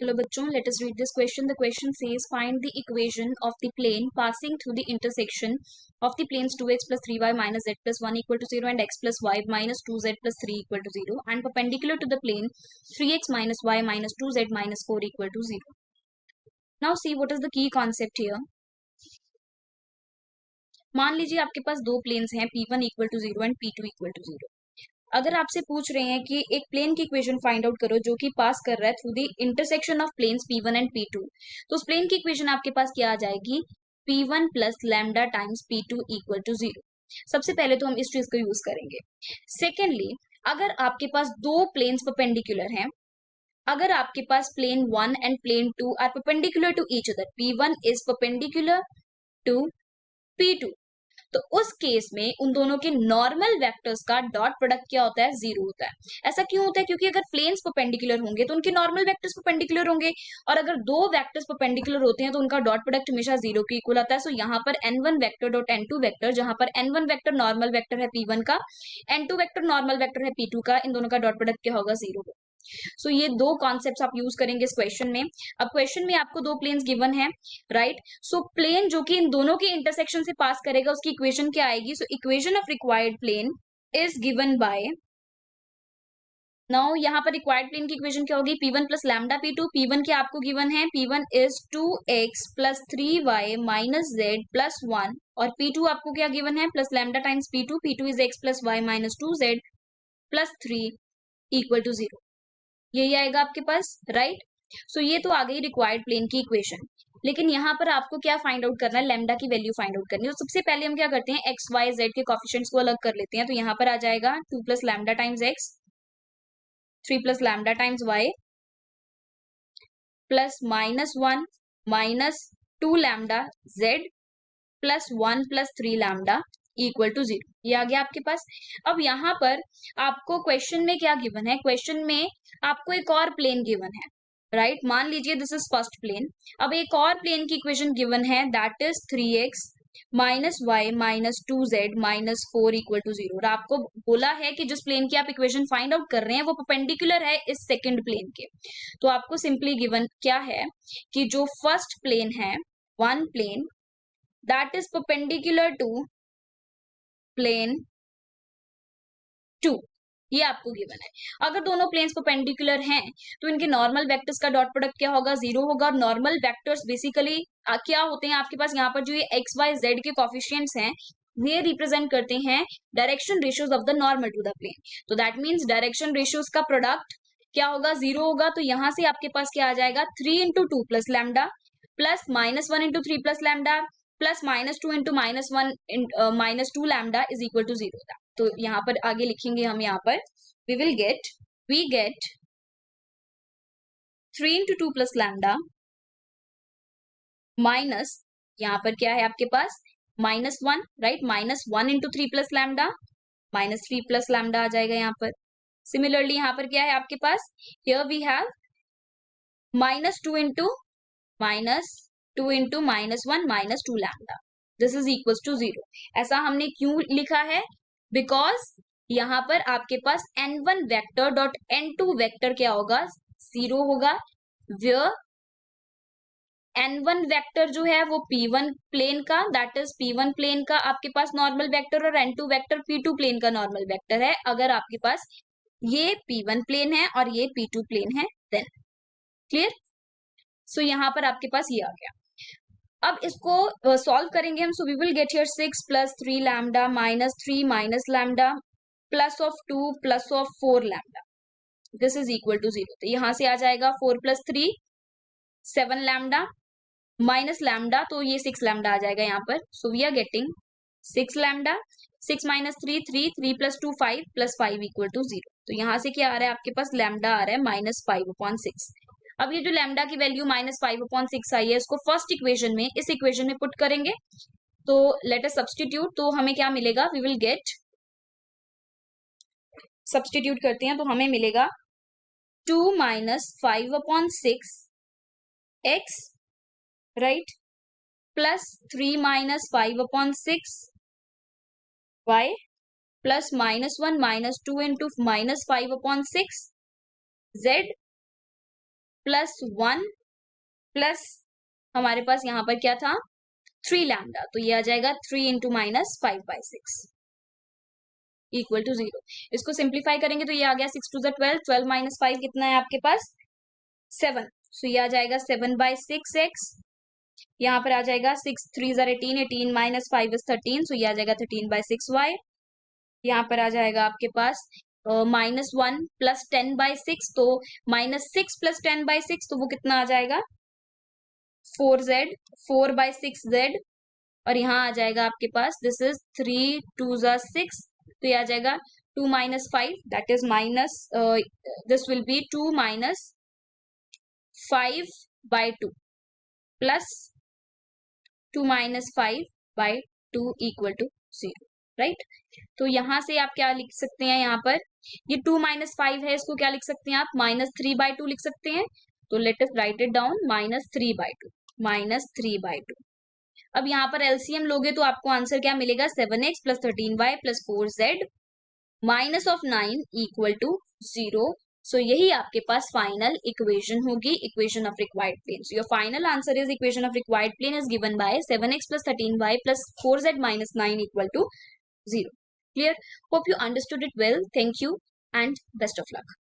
Hello bachcho, let us read this question. The question says find the equation of the plane passing through the intersection of the planes 2x plus 3y minus z plus 1 equal to 0 and x plus y minus 2z plus 3 equal to 0 and perpendicular to the plane 3x minus y minus 2z minus 4 equal to 0. Now see what is the key concept here. मान लीजिए आपके पास दो planes हैं P1 equal to 0 and P2 equal to 0. अगर आपसे पूछ रहे हैं कि एक प्लेन की इक्वेशन फाइंड आउट करो जो कि पास कर रहा है through the intersection of planes P1 and P2, तो उस प्लेन की इक्वेशन आपके पास क्या आ जाएगी, P1 plus lambda times P2 equal to 0. सबसे पहले तो हम इस चीज को यूज करेंगे. सेकेंडली, अगर आपके पास दो प्लेन्स परपेंडिकुलर हैं, अगर आपके पास plane 1 and plane 2 are perpendicular to each other, P1 is perpendicular to P2, तो उस केस में उन दोनों के नॉर्मल वेक्टर्स का डॉट प्रोडक्ट क्या होता है, 0 होता है. ऐसा क्यों होता है, क्योंकि अगर प्लेन्स परपेंडिकुलर होंगे तो उनके नॉर्मल वेक्टर्स परपेंडिकुलर होंगे, और अगर दो वेक्टर्स परपेंडिकुलर होते हैं तो उनका डॉट प्रोडक्ट हमेशा 0 के इक्वल आता है. सो यहाँ पर n1 vector dot n2 vector, जहां पर n1 वेक्टर नॉर्मल वेक्टर है P1 का, n2 वेक्टर नॉर्मल वेक्टर है P2 का, इन दोनों का डॉट प्रोडक्ट क्या होगा, 0. सो ये दो कॉन्सेप्ट्स आप यूज करेंगे इस क्वेश्चन में. अब क्वेश्चन में आपको दो प्लेन्स गिवन है, राइट. सो प्लेन जो कि इन दोनों के इंटरसेक्शन से पास करेगा उसकी इक्वेशन क्या आएगी. So equation of required plane is given by, now यहाँ पर रिक्वायर्ड प्लेन की इक्वेशन क्या होगी, P1 plus lambda P2. P1 क्या आपको गिवन है, P1 is 2x plus 3y minus z plus 1, और P2 आपको क्या गिवन है, plus lambda times P2. P2 is x plus y minus 2z plus 3 equal to 0. यही आएगा आपके पास, राइट. सो ये तो आ गई रिक्वायर्ड प्लेन की इक्वेशन. लेकिन यहाँ पर आपको क्या फाइंड आउट करना है, लैम्डा की वैल्यू फाइंड आउट करनी है. तो सबसे पहले हम क्या करते हैं, एक्स वाई जेड के कोफिशिएंट्स को अलग कर लेते हैं. तो यहाँ पर आ जाएगा 2 plus lambda times x, 3 plus lambda times y, plus -1 minus 2 lambda z plus 1 plus 3 lambda equal to 0. ये आ गया आपके पास. अब यहाँ पर आपको क्वेश्चन में क्या गिवन है, क्वेश्चन में आपको एक और प्लेन गिवन है, राइट. मान लीजिए दिस इज फर्स्ट प्लेन. अब एक और प्लेन की इक्वेशन गिवन है, that is 3x minus y minus 2z minus 4 equal to 0. और आपको बोला है कि जिस प्लेन की आप इक्वेशन फाइंड आउट कर रहे हैं वो परपेंडिकुलर है इस सेकंड प्लेन के. तो आपको सिंपली गिवन क्या है कि जो फर्स्ट प्लेन है, one plane that is perpendicular to plane 2, ये आपको गिवन है. अगर दोनों प्लेन्स परपेंडिकुलर हैं तो इनके नॉर्मल वेक्टर्स का डॉट प्रोडक्ट क्या होगा, 0 होगा. और नॉर्मल वेक्टर्स बेसिकली क्या होते हैं आपके पास, यहाँ पर जो ये एक्स वाई जेड के कोफिशिएंट्स हैं ये रिप्रेजेंट करते हैं direction ratios of the normal to the plane. तो दैट मीन्स डायरेक्शन रेशियोज का प्रोडक्ट क्या होगा, 0 होगा. तो यहां से आपके पास क्या आ जाएगा, 3 into 2 plus lambda plus -1 into 3 plus lambda plus -2 into -1 minus 2 lambda is equal to 0. तो यहाँ पर आगे लिखेंगे हम, यहाँ पर we get 3 into 2 plus lambda minus, यहाँ पर क्या है आपके पास, -1, right. -1 into 3 plus lambda minus 3 plus lambda आ जाएगा यहाँ पर. सिमिलरली यहाँ पर क्या है आपके पास, here we have -2 into -1 minus 2 lambda, this is equal to 0. ऐसा हमने क्यों लिखा है, बिकॉज यहाँ पर आपके पास n1 vector dot n2 vector क्या होगा, 0 होगा. वेयर n1 वेक्टर जो है वो P1 प्लेन का, दैट इज P1 प्लेन का आपके पास नॉर्मल वेक्टर, और n2 वेक्टर P2 प्लेन का नॉर्मल वेक्टर है. अगर आपके पास ये P1 प्लेन है और ये P2 प्लेन है, देन क्लियर. सो यहाँ पर आपके पास ये आ गया. अब इसको सॉल्व करेंगे हम. So we will get here 6 plus 3 lambda minus 3 minus lambda plus of 2 plus of 4 lambda, this is equal to 0. तो यहां से आ जाएगा 4 प्लस 3 7 लैम्डा माइनस लैम्डा, तो ये 6 लैम्डा आ जाएगा यहाँ पर. So we are getting 6 lambda, 6 minus 3 3, 3 plus 2 5 plus 5 equal to 0. तो यहाँ से क्या आ रहा है आपके पास, लैम्डा आ रहा है -5/6. अब ये जो लैम्डा की वैल्यू -5/6 आई है, इसको फर्स्ट इक्वेशन में, इस इक्वेशन में पुट करेंगे. तो लेट अस सब्स्टिट्यूट. तो हमें क्या मिलेगा, वी विल गेट, सब्स्टिट्यूट करते हैं तो हमें मिलेगा 2 minus 5/6 x, right, plus 3 minus 5/6 y plus -1 minus 2 into -5/6 z plus 1 plus हमारे पास यहाँ पर क्या था 3 लैम्डा, तो ये आ जाएगा 3 इंटू माइनस 5/6 इक्वल टू 0। इसको सिंप्लीफाई करेंगे तो ये आ गया 6 टू द 12, 12 माइनस 5 कितना है आपके पास 7, सो ये आ जाएगा 7/6x। यहाँ पर आ जाएगा 6 3 ज़र 18, 18 माइनस 5 इज 13, सो ये आ जाएगा 13/6y। यहाँ पर आ जाएगा आपके पास -1 प्लस 10/6, तो -6 प्लस 10/6, तो वो कितना आ जाएगा 4z, 4/6z। और यहाँ आ जाएगा आपके पास दिस इज 3 2 ज़र 6, तो ये आ जाएगा 2 minus 5, that is minus this will be 2 minus 5/2 plus 2 minus 5/2 equal to 0, right. तो यहां से आप क्या लिख सकते हैं, यहाँ पर ये 2 माइनस 5 है, इसको क्या लिख सकते हैं आप -3/2 लिख सकते हैं। तो let us right it down -3/2, -3/2। अब यहाँ पर एलसीएम लोगे तो आपको आंसर क्या मिलेगा 7x plus 13y plus 4z minus of 9 equal to 0। So यही आपके पास फाइनल इक्वेशन होगी, equation of required plane. So your final answer is equation of required plane is given by 7x plus 13y plus 4z minus 9 equal to 0। Clear? Hope you understood it well. Thank you and best of luck.